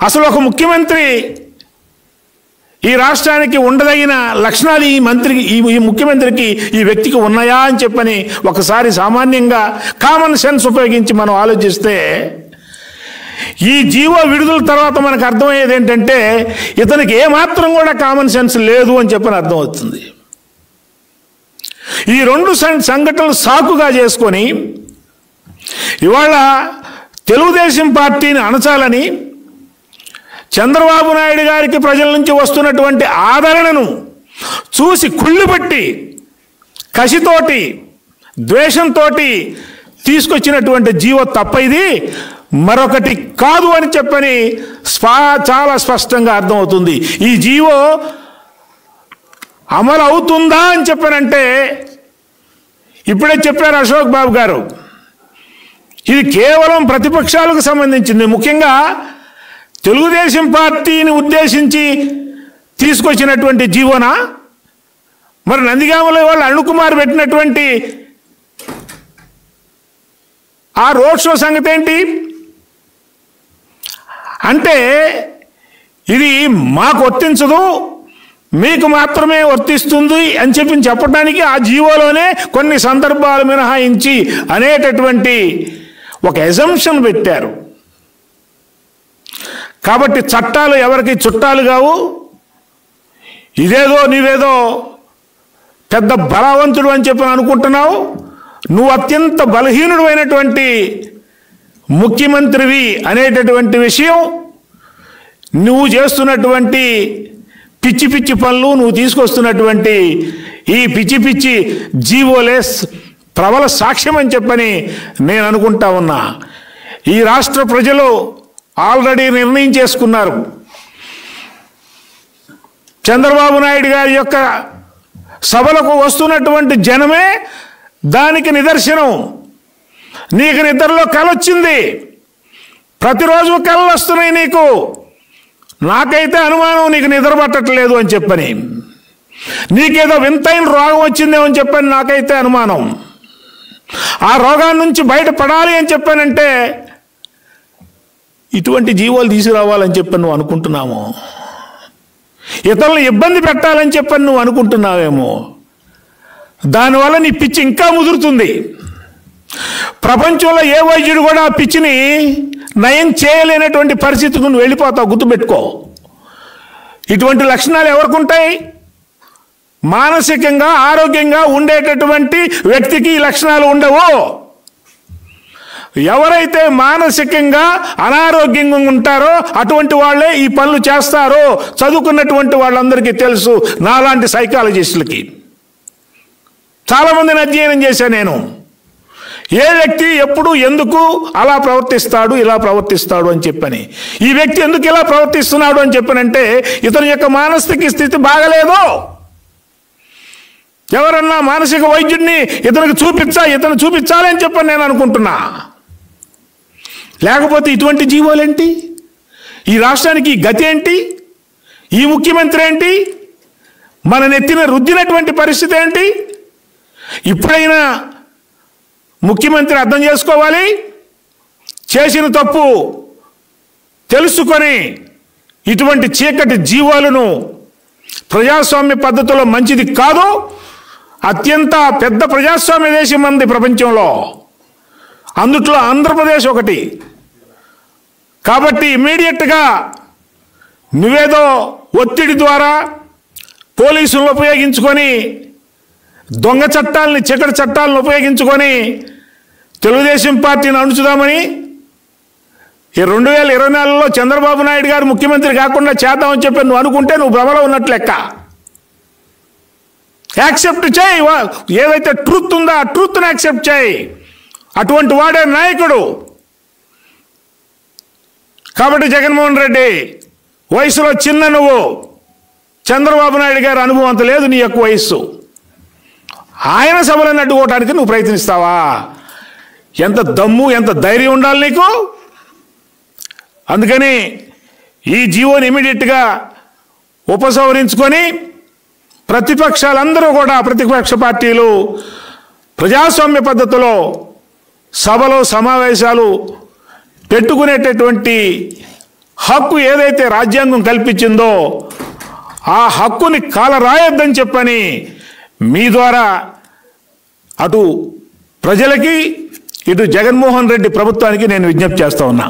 అసలు ఒక ముఖ్యమంత్రి ఈ రాష్ట్రానికి ఉండదగిన లక్షణాలు ఈ ముఖ్యమంత్రికి ఈ వ్యక్తికి ఉన్నాయా అని చెప్పని ఒకసారి సామాన్యంగా కామన్ సెన్స్ ఉపయోగించి మనం ఆలోచిస్తే ఈ జీవో విడుదల తర్వాత మనకు అర్థమయ్యేది ఏంటంటే ఇతనికి ఏమాత్రం కూడా కామన్ సెన్స్ లేదు అని చెప్పని అర్థమవుతుంది. ఈ రెండు సంఘటనలు సాకుగా చేసుకొని ఇవాళ తెలుగుదేశం పార్టీని అణచాలని చంద్రబాబు నాయుడు గారికి ప్రజల నుంచి వస్తున్నటువంటి ఆదరణను చూసి కుళ్ళుబట్టి కసితోటి ద్వేషంతో తీసుకొచ్చినటువంటి జీవో తప్ప ఇది మరొకటి కాదు అని చెప్పని చాలా స్పష్టంగా అర్థమవుతుంది. ఈ జీవో అమలు అవుతుందా అని చెప్పానంటే ఇప్పుడే చెప్పారు అశోక్ బాబు గారు, ఇది కేవలం ప్రతిపక్షాలకు సంబంధించింది. ముఖ్యంగా తెలుగుదేశం పార్టీని ఉద్దేశించి తీసుకొచ్చినటువంటి జీవోనా? మరి నందిగామలో వాళ్ళు అరుణ్కుమార్ పెట్టినటువంటి ఆ రోడ్ షో సంగతి ఏంటి అంటే ఇది మాకు వర్తించదు, మీకు మాత్రమే వర్తిస్తుంది అని చెప్పడానికి ఆ జీవోలోనే కొన్ని సందర్భాలు మినహాయించి అనేటటువంటి ఒక ఎజంప్షన్ పెట్టారు. కాబట్టి చట్టాలు ఎవరికి చుట్టాలు కావు. ఇదేదో నీవేదో పెద్ద బలవంతుడు అని చెప్పి అనుకుంటున్నావు. నువ్వు అత్యంత బలహీనుడు అయినటువంటి ముఖ్యమంత్రివి అనేటటువంటి విషయం, నువ్వు చేస్తున్నటువంటి పిచ్చి పిచ్చి పనులు, నువ్వు తీసుకొస్తున్నటువంటి ఈ పిచ్చి పిచ్చి జీవోలే ప్రబల సాక్ష్యం అని చెప్పని నేను అనుకుంటా ఉన్నా. ఈ రాష్ట్ర ప్రజలు ఆల్రెడీ నిర్ణయం చేసుకున్నారు. చంద్రబాబు నాయుడు గారి యొక్క సభలకు వస్తున్నటువంటి జనమే దానికి నిదర్శనం. నీకు నిద్రలో కలొచ్చింది, ప్రతిరోజు కళ్ళు వస్తున్నాయి నీకు. నాకైతే అనుమానం నీకు నిద్ర పట్టట్లేదు అని చెప్పని, నీకేదో వింతైన రోగం వచ్చిందేమో అని చెప్పని నాకైతే అనుమానం. ఆ రోగాన్ని నుంచి బయటపడాలి అని చెప్పానంటే ఇటువంటి జీవోలు తీసుకురావాలని చెప్పని నువ్వు అనుకుంటున్నాము. ఇతరులను ఇబ్బంది పెట్టాలని చెప్పని నువ్వు అనుకుంటున్నావేమో. దానివల్ల నీ పిచ్చి ఇంకా ముదురుతుంది. ప్రపంచంలో ఏ వైద్యుడు కూడా ఆ పిచ్చిని నయం చేయలేనటువంటి పరిస్థితికి నువ్వు వెళ్ళిపోతావు, గుర్తుపెట్టుకో. ఇటువంటి లక్షణాలు ఎవరికి ఉంటాయి? మానసికంగా ఆరోగ్యంగా ఉండేటటువంటి వ్యక్తికి ఈ లక్షణాలు ఉండవు. ఎవరైతే మానసికంగా అనారోగ్యంగా ఉంటారో అటువంటి వాళ్ళే ఈ పనులు చేస్తారో చదువుకున్నటువంటి వాళ్ళందరికీ తెలుసు. నాలాంటి సైకాలజిస్టులకి చాలామందిని అధ్యయనం చేశాను నేను. ఏ వ్యక్తి ఎప్పుడు ఎందుకు అలా ప్రవర్తిస్తాడు, ఇలా ప్రవర్తిస్తాడు అని చెప్పని. ఈ వ్యక్తి ఎందుకు ఇలా ప్రవర్తిస్తున్నాడు అని చెప్పనంటే ఇతని యొక్క మానసిక స్థితి బాగలేదు. ఎవరన్నా మానసిక వైద్యుడిని ఇతను చూపించాలి అని చెప్పని నేను అనుకుంటున్నా. లేకపోతే ఇటువంటి జీవోలేంటి? ఈ రాష్ట్రానికి గతి ఏంటి? ఈ ముఖ్యమంత్రి ఏంటి? మన నెత్తిన రుద్దినటువంటి పరిస్థితి ఏంటి? ఇప్పుడైనా ముఖ్యమంత్రి అర్థం చేసుకోవాలి, చేసిన తప్పు తెలుసుకొని ఇటువంటి చీకటి జీవోలను ప్రజాస్వామ్య పద్ధతిలో మంచిది కాదు. అత్యంత పెద్ద ప్రజాస్వామ్య దేశం ఉంది ప్రపంచంలో, అందుట్లో ఆంధ్రప్రదేశ్ ఒకటి. కాబట్టి ఇమ్మీడియట్గా నువ్వేదో ఒత్తిడి ద్వారా పోలీసులను ఉపయోగించుకొని దొంగ చట్టాలని, చీకటి చట్టాలను ఉపయోగించుకొని తెలుగుదేశం పార్టీని అణుచుదామని ఈ 2024లో చంద్రబాబు నాయుడు గారు ముఖ్యమంత్రి కాకుండా చేద్దామని చెప్పి నువ్వు అనుకుంటే నువ్వు భ్రమలో ఉన్నట్లు లెక్క. యాక్సెప్ట్ చేయి, ఏదైతే ట్రూత్ ఉందో ఆ ట్రూత్ని యాక్సెప్ట్ చేయి. అటువంటి వాడే నాయకుడు. కాబట్టి జగన్మోహన్ రెడ్డి వయసులో చిన్న నువ్వు, చంద్రబాబు నాయుడు గారి అనుభవం అంత లేదు నీ యొక్క వయస్సు. ఆయన సభలను అడ్డుకోవడానికి నువ్వు ప్రయత్నిస్తావా? ఎంత దమ్ము, ఎంత ధైర్యం ఉండాలి నీకు. అందుకని ఈ జీవోని ఇమీడియట్గా ఉపసంహరించుకొని ప్రతిపక్షాలందరూ కూడా, ప్రతిపక్ష పార్టీలు ప్రజాస్వామ్య పద్ధతిలో సభలో సమావేశాలు పెట్టుకునేటటువంటి హక్కు ఏదైతే రాజ్యాంగం కల్పించిందో ఆ హక్కుని కాలరాయొద్దని చెప్పని మీ ద్వారా అటు ప్రజలకి ఇటు జగన్మోహన్ రెడ్డి ప్రభుత్వానికి నేను విజ్ఞప్తి చేస్తా ఉన్నా.